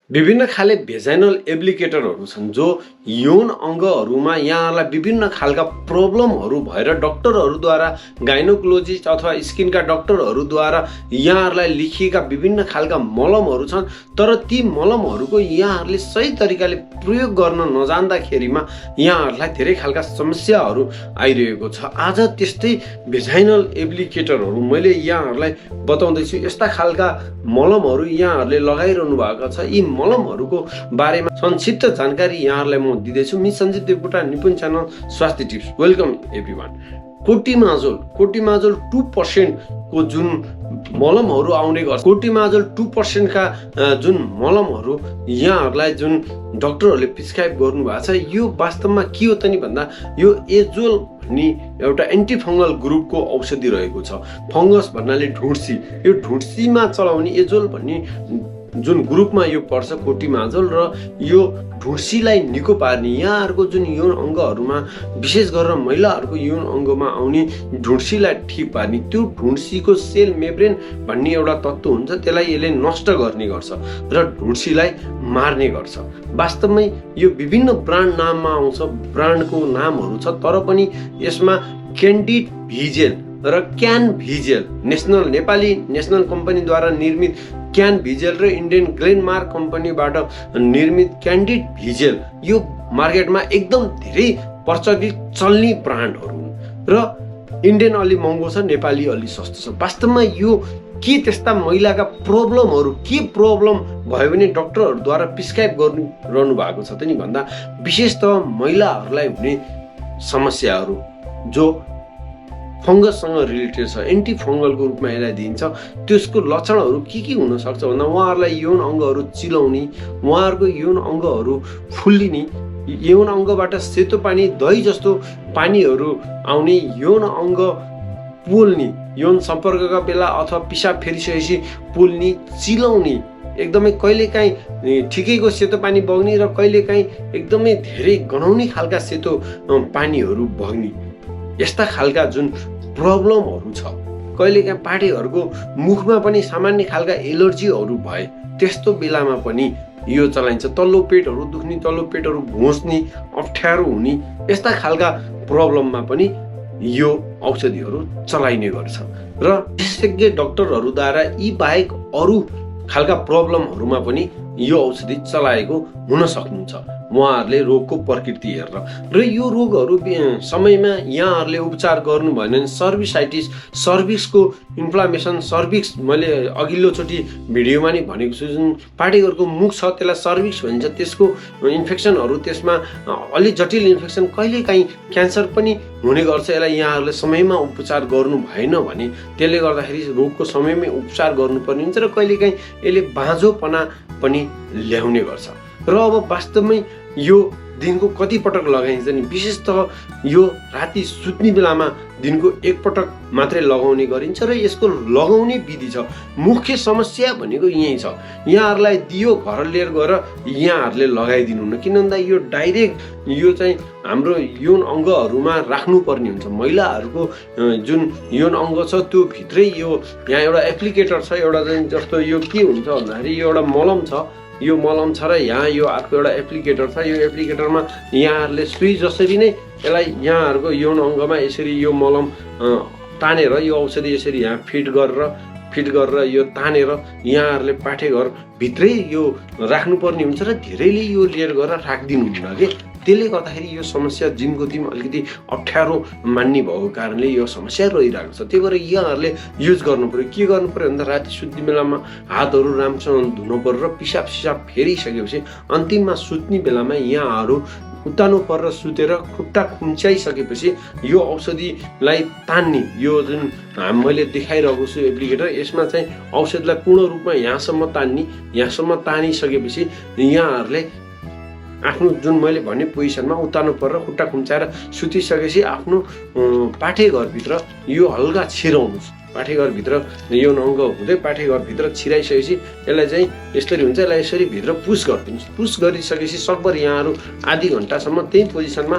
विभिन्न खाले भेजाइनल एप्लिकेटरहरू छन् जो यौन अङ्गहरूमा यहाँहरूलाई विभिन्न खालका प्रब्लमहरू भएर डक्टरहरूद्वारा गाइनोकोलोजिस्ट अथवा स्किनका डक्टरहरूद्वारा यहाँहरूलाई लेखिएका विभिन्न खालका मलमहरू छन्। तर ती मलमहरूको यहाँहरूले सही तरिकाले प्रयोग गर्न नजान्दाखेरिमा यहाँहरूलाई धेरै खालका समस्याहरू आइरहेको छ। आज त्यस्तै भेजाइनल एप्लिकेटरहरू मैले यहाँहरूलाई बताउँदैछु। यस्ता खालका मलमहरू यहाँहरूले लगाइरहनु भएको छ। यी मलमहरूको बारेमा संक्षिप्त जानकारी यहाँहरूलाई म दिँदैछु। मि सञ्जीव देवकोटा, निपुण च्यानल स्वास्थ्य टिप्स। Welcome everyone. कोटिमाजोल 2% को जुन मलमहरू आउने गर्छ, कोटिमाजोल 2% का जुन मलमहरू यहाँहरूलाई जुन डक्टरहरूले प्रिस्क्राइब गर्नु भएको छ, यो वास्तवमा के हो त नि भन्दा यो एजोल भन्ने एउटा एन्टिफङ्गल ग्रुपको औषधि रहेको छ। फङ्गस भन्नाले ढुँडसी, यो ढुँडसीमा चलाउने एजोल भन्ने जुन ग्रुपमा यो पर्छ कोटिमाजोल, र यो ढुँडसीलाई निको पार्ने यहाँहरूको जुन यौन अङ्गहरूमा विशेष गरेर महिलाहरूको यौन अङ्गमा आउने ढुँडसीलाई ठिक पार्ने, त्यो ढुँडसीको सेल मेम्ब्रेन भन्ने एउटा तत्त्व हुन्छ, त्यसलाई यसले नष्ट गर्ने गर्छ र ढुँडसीलाई मार्ने गर्छ। वास्तवमै यो विभिन्न ब्रान्ड नाममा आउँछ, ब्रान्डको नामहरू छ, तर पनि यसमा क्यान्डिड-v र क्यान-v, नेपाली नेसनल कम्पनीद्वारा निर्मित क्यान-v र इन्डियन ग्लेनमार्क कम्पनीबाट निर्मित क्यान्डिड-v यो मार्केटमा एकदम धेरै प्रचलित चल्ने ब्रान्डहरू हुन् र इन्डियन अलि महँगो छ, नेपाली अलि सस्तो छ। वास्तवमा यो के त्यस्ता महिलाका प्रब्लमहरू के प्रब्लम भयो भने डक्टरहरूद्वारा प्रिस्क्राइब गरिरहनु भएको छ त नि भन्दा विशेष त महिलाहरूलाई हुने समस्याहरू जो फङ्गससँग रिलेटेड छ, एन्टी फङ्गलको रूपमा यसलाई दिइन्छ। त्यसको लक्षणहरू के हुन सक्छ भन्दा उहाँहरूलाई यौन अङ्गहरू चिलाउने, उहाँहरूको यौन अङ्गहरू फुल्लिने, यौन अङ्गबाट सेतो पानी दही जस्तो पानीहरू आउने, यौन अङ्ग पोल्ने, यौन सम्पर्कका बेला अथवा पिसाब फेरिसकेपछि पोल्ने, चिलाउने, एकदमै कहिलेकाहीँ ठिकैको सेतो पानी बग्ने र कहिलेकाहीँ एकदमै धेरै गनाउने खालका सेतो पानीहरू बग्ने, यस्ता खालका जुन प्रब्लमहरू छ। कहिलेकाहीँ पाठेहरूको मुखमा पनि सामान्य खालका एलर्जीहरू भए त्यस्तो बेलामा पनि यो चलाइन्छ। तल्लो पेटहरू दुख्ने, तल्लो पेटहरू घोच्ने, अप्ठ्यारो हुने, यस्ता खालका प्रब्लममा पनि यो औषधिहरू चलाइने गर्छ र विशेषज्ञ डक्टरहरूद्वारा यी बाहेक अरू खालका प्रब्लमहरूमा पनि यो औषधि चलाएको हुन सक्नुहुन्छ उहाँहरूले रोगको प्रकृति हेरेर। र यो रोगहरू समयमा यहाँहरूले उपचार गर्नु भएन भने सर्भिक्सको इन्फ्लामेसन, सर्भिक्स मैले अघिल्लोचोटि भिडियोमा नि भनेको छु, जुन पाठेघरको मुख छ त्यसलाई सर्भिक्स भनिन्छ, त्यसको इन्फेक्सनहरू, त्यसमा अलि जटिल इन्फेक्सन, कहिलेकाहीँ क्यान्सर पनि हुने गर्छ। यसलाई यहाँहरूले समयमा उपचार गर्नु भएन भने त्यसले गर्दाखेरि रोगको समयमै उपचार गर्नुपर्ने हुन्छ र कहिलेकाहीँ यसले बाँझोपना पनि ल्याउने गर्छ। र अब वास्तवमै यो दिनको कति पटक लगाइन्छ नि, विशेषतः यो राति सुत्ने बेलामा दिनको एक पटक मात्रै लगाउने गरिन्छ र यसको लगाउने विधि छ। मुख्य समस्या भनेको यही छ, यहाँहरूलाई दियो घर लिएर गएर यहाँहरूले लगाइदिनु न, किन भन्दा यो डाइरेक्ट यो चाहिँ हाम्रो यौन अङ्गहरूमा राख्नुपर्ने हुन्छ। महिलाहरूको जुन यौन अङ्ग छ त्यो भित्रै यो यहाँ एउटा एप्लिकेटर छ, एउटा चाहिँ जस्तो यो के हुन्छ भन्दाखेरि यो एउटा मलम छ, यो मलम छ र यहाँ यो अर्को एउटा एप्लिकेटर छ। यो एप्लिकेटरमा यहाँहरूले सुई जसरी नै यसलाई यहाँहरूको यौन अङ्गमा यसरी यो मलम तानेर यो औषधि यसरी यहाँ फिट गरेर यो तानेर यहाँहरूले पाठेघर भित्रै यो राख्नुपर्ने हुन्छ र धेरैले यो लिएर गएर राखिदिनुहुन्न कि त्यसले गर्दाखेरि यो समस्या दिनको दिन अलिकति अप्ठ्यारो मान्ने भएको कारणले यो समस्या रहिरहेको छ। त्यही भएर यहाँहरूले युज गर्नु पर्यो। के गर्नु पर्यो भन्दा राति सुत्ने बेलामा हातहरू राम्रोसँग धुनु पर्यो र पिसाब फेरिसकेपछि अन्तिममा सुत्ने बेलामा यहाँहरू उत्तानो परेर सुतेर खुट्टा खुम्च्याइसकेपछि यो औषधिलाई तान्ने, यो जुन मैले देखाइरहेको छु एप्लिकेटर, यसमा चाहिँ औषधिलाई पूर्ण रूपमा यहाँसम्म तानिसकेपछि यहाँहरूले आफ्नो जुन मैले भने पोजिसनमा उत्तानो परेर खुट्टा खुम्च्याएर सुतिसकेपछि आफ्नो पाठेघरभित्र यो हल्का छिराउनुहोस्। पाठेघरभित्र यौन अङ्ग हुँदै पाठेघरभित्र छिराइसकेपछि यसलाई चाहिँ यसरी हुन्छ, यसलाई यसरी भित्र पुस गरिदिनुहोस्। पुस गरिसकेपछि सकभर यहाँहरू आधी घन्टासम्म त्यही पोजिसनमा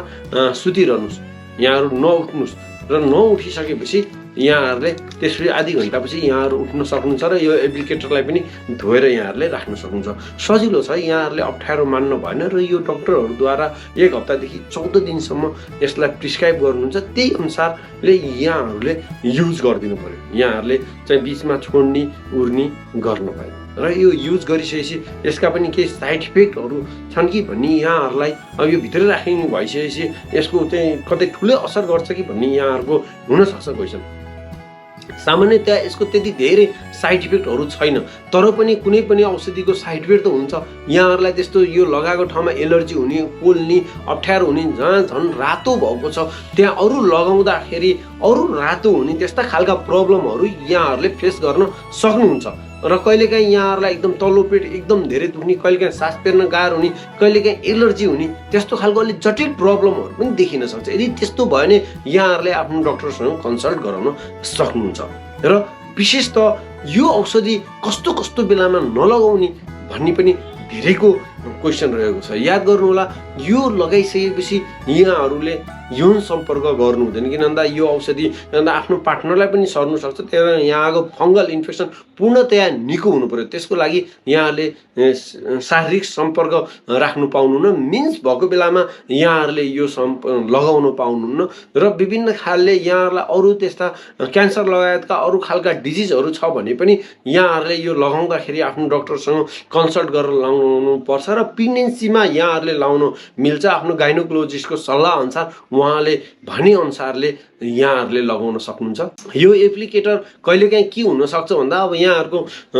सुतिरहनुहोस्, यहाँहरू नउठ्नुहोस् र नउठिसकेपछि यहाँहरूले त्यसपछि आधी घन्टापछि यहाँहरू उठ्न सक्नुहुन्छ र यो एप्लिकेटरलाई पनि धोएर यहाँहरूले राख्न सक्नुहुन्छ। सजिलो छ, यहाँहरूले अप्ठ्यारो मान्नु भएन र यो डक्टरहरूद्वारा 1 हप्तादेखि 14 दिनसम्म यसलाई प्रिस्क्राइब गर्नुहुन्छ। त्यही अनुसारले यहाँहरूले युज गरिदिनु पर्यो। यहाँहरूले चाहिँ बिचमा छोड्ने उर्नी गर्नु भएन र यो युज गरिसकेपछि यसका पनि केही साइड इफेक्टहरू छन् कि भन्ने यहाँहरूलाई अब यो भित्रै राखिने भइसकेपछि यसको चाहिँ कतै ठुलै असर गर्छ कि भन्ने यहाँहरूको हुनसक्छ क्वेसन। सामान्यतया यसको त्यति धेरै साइड इफेक्टहरू छैन, तर पनि कुनै पनि औषधिको साइड इफेक्ट त हुन्छ। यहाँहरूलाई त्यस्तो यो लगाएको ठाउँमा एलर्जी हुने, पोल्ने, अप्ठ्यारो हुने, जहाँ झन् रातो भएको छ त्यहाँ अरू लगाउँदाखेरि अरू रातो हुने त्यस्ता खालका प्रब्लमहरू यहाँहरूले फेस गर्न सक्नुहुन्छ। र कहिलेकाहीँ यहाँहरूलाई एकदम तल्लो पेट एकदम धेरै दुख्ने, कहिलेकाहीँ सास फेर्न गाह्रो हुने, कहिलेकाहीँ एलर्जी हुने त्यस्तो खालको अलिक जटिल प्रब्लमहरू पनि देखिन सक्छ। यदि त्यस्तो भयो भने यहाँहरूले आफ्नो डक्टरसँग कन्सल्ट गराउन सक्नुहुन्छ। र विशेष त यो औषधि कस्तो कस्तो बेलामा नलगाउने भन्ने पनि धेरैको क्वेसन रहेको छ। याद गर्नुहोला, यो लगाइसकेपछि यहाँहरूले यौन सम्पर्क गर्नु हुँदैन, किन भन्दा यो औषधि आफ्नो पार्टनरलाई पनि सर्नु सक्छ। त्यही भएर यहाँको फङ्गल इन्फेक्सन पूर्णतया निको हुनु पर्यो। त्यसको लागि यहाँहरूले शारीरिक सम्पर्क राख्नु पाउनुहुन्न, मिन्स भएको बेलामा यहाँहरूले यो लगाउन पाउनुहुन्न। र विभिन्न खालले यहाँहरूलाई अरू त्यस्ता क्यान्सर लगायतका अरू खालका डिजिजहरू छ भने पनि यहाँहरूले यो लगाउँदाखेरि आफ्नो डक्टरसँग कन्सल्ट गरेर लगाउनु पर्छ र प्रेग्नेन्सीमा यहाँहरूले लाउन मिल्छ। आफ्नो गाइनोकोलोजिस्टको सल्लाह अनुसार उहाँले भने अनुसारले यहाँहरूले लगाउन सक्नुहुन्छ। यो एप्लिकेटर कहिलेकाहीँ के हुनसक्छ भन्दा अब यहाँहरूको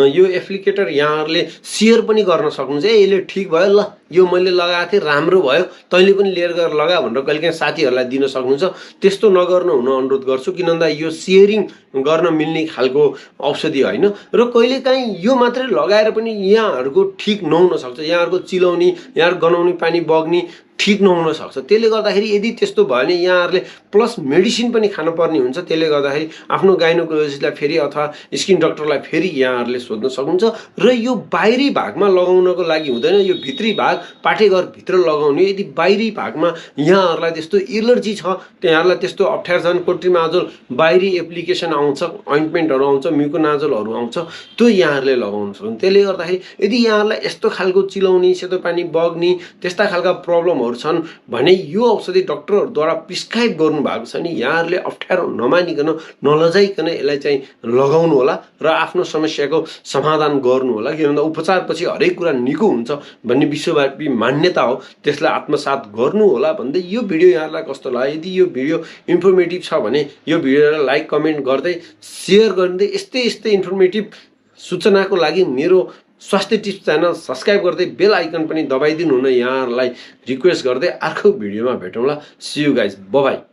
यो एप्लिकेटर यहाँहरूले सेयर पनि गर्न सक्नुहुन्छ। यसले ठिक भयो, ल यो मैले लगाएको थिएँ राम्रो भयो, तैँले पनि लिएर गएर लगा भनेर कहिलेकाहीँ साथीहरूलाई दिन सक्नुहुन्छ। त्यस्तो नगर्नु हुन अनुरोध गर्छु, किन भन्दा यो सेयरिङ गर्न मिल्ने खालको औषधि होइन। र कहिलेकाहीँ यो मात्रै लगाएर पनि यहाँहरूको ठिक नहुन सक्छ। यहाँहरूको चिलाउने, यहाँ गनाउने पानी बग्ने ठिक नहुन सक्छ। त्यसले गर्दाखेरि यदि त्यस्तो भयो भने यहाँहरूले प्लस मेडिसिन पनि खानुपर्ने हुन्छ। त्यसले गर्दाखेरि आफ्नो गाइनोकोलोजिस्टलाई फेरि अथवा स्किन डक्टरलाई फेरि यहाँहरूले सोध्न सक्नुहुन्छ। र यो बाहिरी भागमा लगाउनको लागि हुँदैन, यो भित्री भाग पाठेघर भित्र लगाउने। यदि बाहिरी भागमा यहाँहरूलाई त्यस्तो एलर्जी छ, त्यहाँहरूलाई त्यस्तो अप्ठ्यारो छन्, क्लोट्रिमाजोल बाहिरी एप्लिकेसन आउँछ, ओइन्टमेन्टहरू आउँछ, म्युकोनाजोलहरू आउँछ, त्यो यहाँहरूले लगाउन सक्नुहुन्छ। त्यसले गर्दाखेरि यदि यहाँहरूलाई यस्तो खालको चिलाउने, सेतो पानी बग्ने त्यस्ता खालका प्रब्लमहरू छन् भने यो औषधि डक्टरहरूद्वारा प्रिस्क्राइब गर्नु भएको छ नि, यहाँहरूले अप्ठ्यारो नमानिकन नलजाइकन यसलाई चाहिँ लगाउनु होला र आफ्नो समस्याको समाधान गर्नु होला। किन भन्दा उपचारपछि हरेक कुरा निको हुन्छ भन्ने विश्वव्यापी मान्यता हो, त्यसलाई आत्मसात गर्नु होला भन्दै यो भिडियो यहाँहरूलाई कस्तो लाग्यो? यदि यो भिडियो इन्फर्मेटिभ छ भने यो भिडियोलाई लाइक कमेन्ट गर्दै सेयर गर्दै यस्तै यस्तै इन्फर्मेटिभ सूचनाको लागि मेरो स्वास्थ्य टिप्स च्यानल सब्सक्राइब गर्दै बेल आइकन पनि दबाइदिनु हुन यहाँहरूलाई रिक्वेस्ट गर्दै अर्को भिडियोमा भेटौँला। See you guys, bye by.